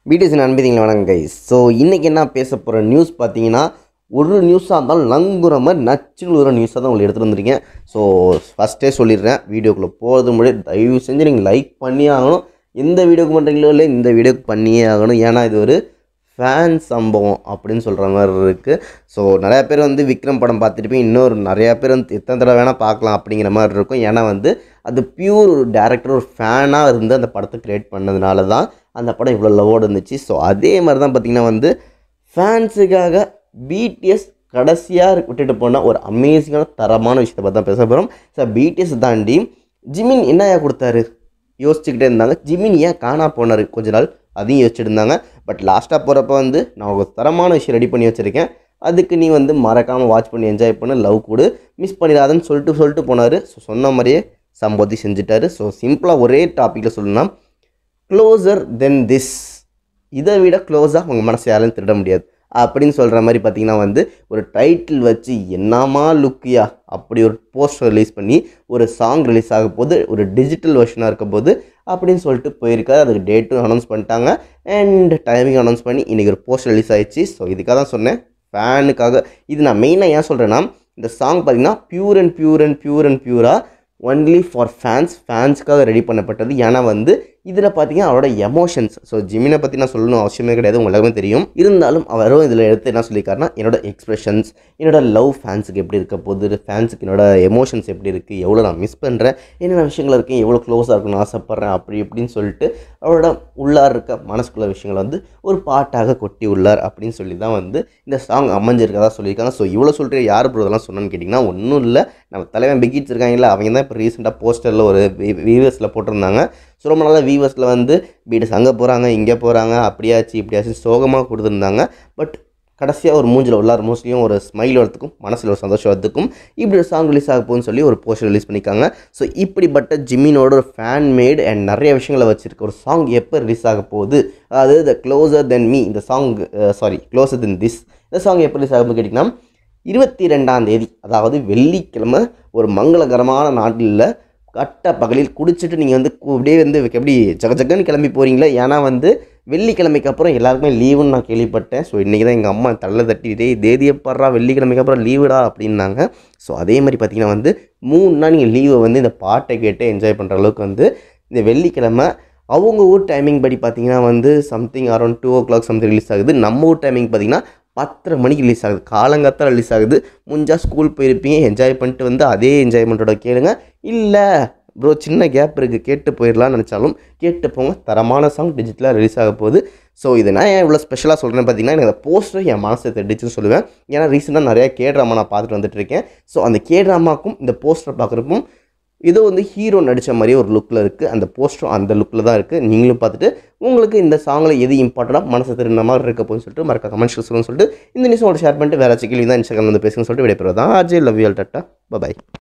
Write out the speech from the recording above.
BDS நண்பதிங்களா வணக்கம் guys. So இன்றைக்கி என்ன பேச போகிற நியூஸ் பார்த்தீங்கன்னா, ஒரு நியூஸாக இருந்தாலும் நங்குற மாதிரி நச்சுன்னு ஒரு நியூஸாக தான் உங்களுக்கு எடுத்துகிட்டு வந்திருக்கேன். ஸோ ஃபஸ்ட்டே சொல்லிடுறேன், வீடியோக்குள்ளே போகிறது முன்னாடி தயவு செஞ்சு நீங்கள் லைக் பண்ணியே ஆகணும். எந்த வீடியோக்கு பண்ணுறீங்களோ இல்லை இந்த வீடியோக்கு பண்ணியே ஆகணும். ஏன்னா இது ஒரு ஃபேன் சம்பவம் அப்படின்னு சொல்கிற மாதிரி இருக்குது. ஸோ நிறையா பேர் விக்ரம் படம் பார்த்துட்டுப்பேன், இன்னொரு நிறையா பேர் எத்தனை தடவை வேணால் பார்க்கலாம் அப்படிங்கிற மாதிரி இருக்கும். ஏன்னா அது பியூர் ஒரு டேரக்டர் ஒரு ஃபேனாக இருந்து அந்த படத்தை க்ரியேட் பண்ணதுனால தான் அந்த படம் இவ்வளோ லவ்வோடு இருந்துச்சு. ஸோ அதே மாதிரி தான் பார்த்திங்கன்னா ஃபேன்ஸுக்காக பிடிஎஸ் கடைசியாக விட்டுட்டு போனால் ஒரு அமேசிங்கான தரமான விஷயத்தை பார்த்து தான் பேச போகிறோம். ஸோ பிடிஎஸ் தாண்டி ஜிமின் என்னையா கொடுத்தாரு யோசிச்சுக்கிட்டே இருந்தாங்க. ஜிமின் ஏன் காணா போனார் கொஞ்ச நாள், அதையும் யோசிச்சுட்டு இருந்தாங்க. பட் லாஸ்ட்டாக போகிறப்ப நான் ஒரு தரமான விஷயம் ரெடி பண்ணி வச்சுருக்கேன், அதுக்கு நீ மறக்காமல் வாட்ச் பண்ணி என்ஜாய் பண்ண, லவ் கொடு, மிஸ் பண்ணிடாதுன்னு சொல்லிட்டு போனார். ஸோ சொன்ன மாதிரியே சம்பவத்தை செஞ்சுட்டாரு. ஸோ சிம்பிளாக ஒரே டாப்பிக்கில் சொல்லணும்னா, க்ளோசர் தென் திஸ், இதை விட க்ளோஸாக உங்கள் மனசை யாரும் திருட முடியாது அப்படின்னு சொல்கிற மாதிரி பார்த்தீங்கன்னா ஒரு டைட்டில் வச்சு என்னமா லுக்கியா அப்படி ஒரு போஸ்டர் ரிலீஸ் பண்ணி ஒரு சாங் ரிலீஸ் ஆக போது, ஒரு டிஜிட்டல் வெர்ஷனாக இருக்க போது அப்படின்னு சொல்லிட்டு போயிருக்காரு. அதுக்கு டேட்டும் அனௌன்ஸ் பண்ணிட்டாங்க அண்ட் டைமிங் அனௌன்ஸ் பண்ணி இன்றைக்கி ஒரு போஸ்டர் ரிலீஸ் ஆகிடுச்சு. ஸோ இதுக்காக தான் சொன்னேன், ஃபேனுக்காக. இது நான் மெயினாக ஏன் சொல்கிறேன்னா, இந்த சாங் பார்த்திங்கன்னா பியூர் அண்ட் பியூராக ஒன்லி ஃபார் ஃபேன்ஸுக்காக ரெடி பண்ணப்பட்டது. ஏன்னா இதில் பார்த்தீங்கன்னா அவரோட எமோஷன்ஸ், ஸோ ஜிமினை பற்றி நான் சொல்லணும் அவசியமே கிடையாது, உங்களுக்குமே தெரியும். இருந்தாலும் அவரும் இதில் எடுத்து என்ன சொல்லியிருக்காருன்னா, என்னோட எக்ஸ்ப்ரெஷன்ஸ், என்னோட லவ் ஃபேன்ஸுக்கு எப்படி இருக்க போகுது, ஃபேன்ஸுக்கு என்னோட எமோஷன்ஸ் எப்படி இருக்குது, எவ்வளோ நான் மிஸ் பண்ணுறேன், என்னென்ன விஷயங்கள் இருக்குது, எவ்வளோ க்ளோஸாக இருக்குன்னு ஆசைப்பட்றேன் அப்படி இப்படின்னு சொல்லிட்டு அவரோட உள்ளார் இருக்க மனசுக்குள்ள விஷயங்களை ஒரு பாட்டாக கொட்டி உள்ளார் அப்படின்னு சொல்லி தான் இந்த சாங் அமைஞ்சிருக்கதா சொல்லியிருக்காங்க. ஸோ இவ்வளோ சொல்லிட்டு யார் ப்ரோ இதெல்லாம் சொன்னான்னு கேட்டிங்கன்னா, ஒன்றும் இல்லை, நம்ம தலைவன் பிகிட்ஸ் இருக்காங்களா, அவங்க தான் இப்போ ரீசெண்டாக போஸ்டரில் ஒரு வீவர்ஸில் போட்டிருந்தாங்க. ஸோ ரொம்ப நாளாக வீவர்ஸில் பிடிஎஸ் அங்கே போகிறாங்க இங்கே போகிறாங்க அப்படியாச்சு இப்படியாச்சு சோகமாக கொடுத்துருந்தாங்க. பட் கடைசியாக ஒரு மூஞ்சில் உள்ளார் மோஸ்ட்லியும் ஒரு ஸ்மைல் வரத்துக்கும் மனசில் ஒரு சந்தோஷம் வரத்துக்கும் இப்படி ஒரு சாங் ரிலீஸ் ஆக போகுன்னு சொல்லி ஒரு போஸ்டர் ரிலீஸ் பண்ணியிருக்காங்க. ஸோ இப்படிப்பட்ட ஜிமினோட ஒரு ஃபேன் மேட் அண்ட் நிறைய விஷயங்களை வச்சுருக்க ஒரு சாங் எப்போ ரிலீஸ் ஆக போகுது, அதாவது த க்ளோசர் தென் மீ இந்த சாங், க்ளோசர் தென் திஸ் இந்த சாங் எப்போ ரிலீஸ் ஆகும்னு கேட்டிங்கன்னா 22ஆம் தேதி, அதாவது வெள்ளிக்கிழமை, ஒரு மங்களகரமான நாட்டில் கட்ட பகலில் குடிச்சிட்டு நீங்கள் அப்படியே எப்படி ஜகன்னு கிளம்பி போகிறீங்களா. ஏன்னா வெள்ளிக்கிழமைக்கு அப்புறம் எல்லாருக்குமே லீவுன்னு நான் கேள்விப்பட்டேன். ஸோ இன்றைக்கி தான் எங்கள் அம்மா தள்ள தட்டி தேதியப்படுறா வெள்ளிக்கிழமைக்கு அப்புறம் லீவுடா அப்படின்னாங்க. ஸோ அதே மாதிரி பார்த்திங்கன்னா 3 நாள் நீங்கள் லீவை இந்த பாட்டை கேட்டு என்ஜாய் பண்ணுற அளவுக்கு இந்த வெள்ளிக்கிழமை அவங்க ஊர் டைமிங் படி பார்த்திங்கன்னா something around 2 o'clock something release ஆகுது. நம்ம ஊர் டைமிங் பார்த்திங்கன்னா 10:30 மணிக்கு ரிலீஸ் ஆகுது, காலங்காத்தால் ரிலீஸ் ஆகுது. முடிஞ்சால் ஸ்கூல் போயிருப்பீங்க, என்ஜாய் பண்ணிட்டு அதே என்ஜாய்மெண்ட்டோட கேளுங்க. இல்லை ப்ரோ சின்ன கேப் இருக்குது கேட்டு போயிடலான்னு நினச்சாலும் கேட்டு போங்க, தரமான சாங் டிஜிட்டலாக ரிலீஸ் ஆக போகுது. ஸோ இதை நான் ஏன் இவ்வளோ ஸ்பெஷலாக சொல்கிறேன்னு பார்த்தீங்கன்னா, எனக்கு அந்த போஸ்டர் என் மனசை தட்டிச்சுன்னு சொல்லுவேன். ஏன்னா ரீசெண்டாக நிறையா ட்ராமா நான் பார்த்துட்டு வந்துட்டுருக்கேன். ஸோ அந்த ட்ராமாக்கும் இந்த போஸ்டர் பார்க்குறப்பவும் ஏதோ ஹீரோ நடித்த மாதிரியே ஒரு லுக்கில் இருக்குது. அந்த போஸ்டரும் அந்த லுக்கில் தான் இருக்குது. நீங்களும் பார்த்துட்டு உங்களுக்கு இந்த சாங்கில் எது இம்பார்ட்டண்ட்டாக மனசை திருந்த மாதிரி இருக்க போகுன்னு சொல்லிட்டு மறக்க கமெண்ட்ஸில் சொல்லுன்னு சொல்லிட்டு இந்த நியூஸோட ஷேர் பண்ணிட்டு வேறு கேள்வி தான் இன்ஸ்டாகிராம் பேசுங்கன்னு சொல்லிட்டு விடைபெறுவது தான். RJ love you all, tata, by.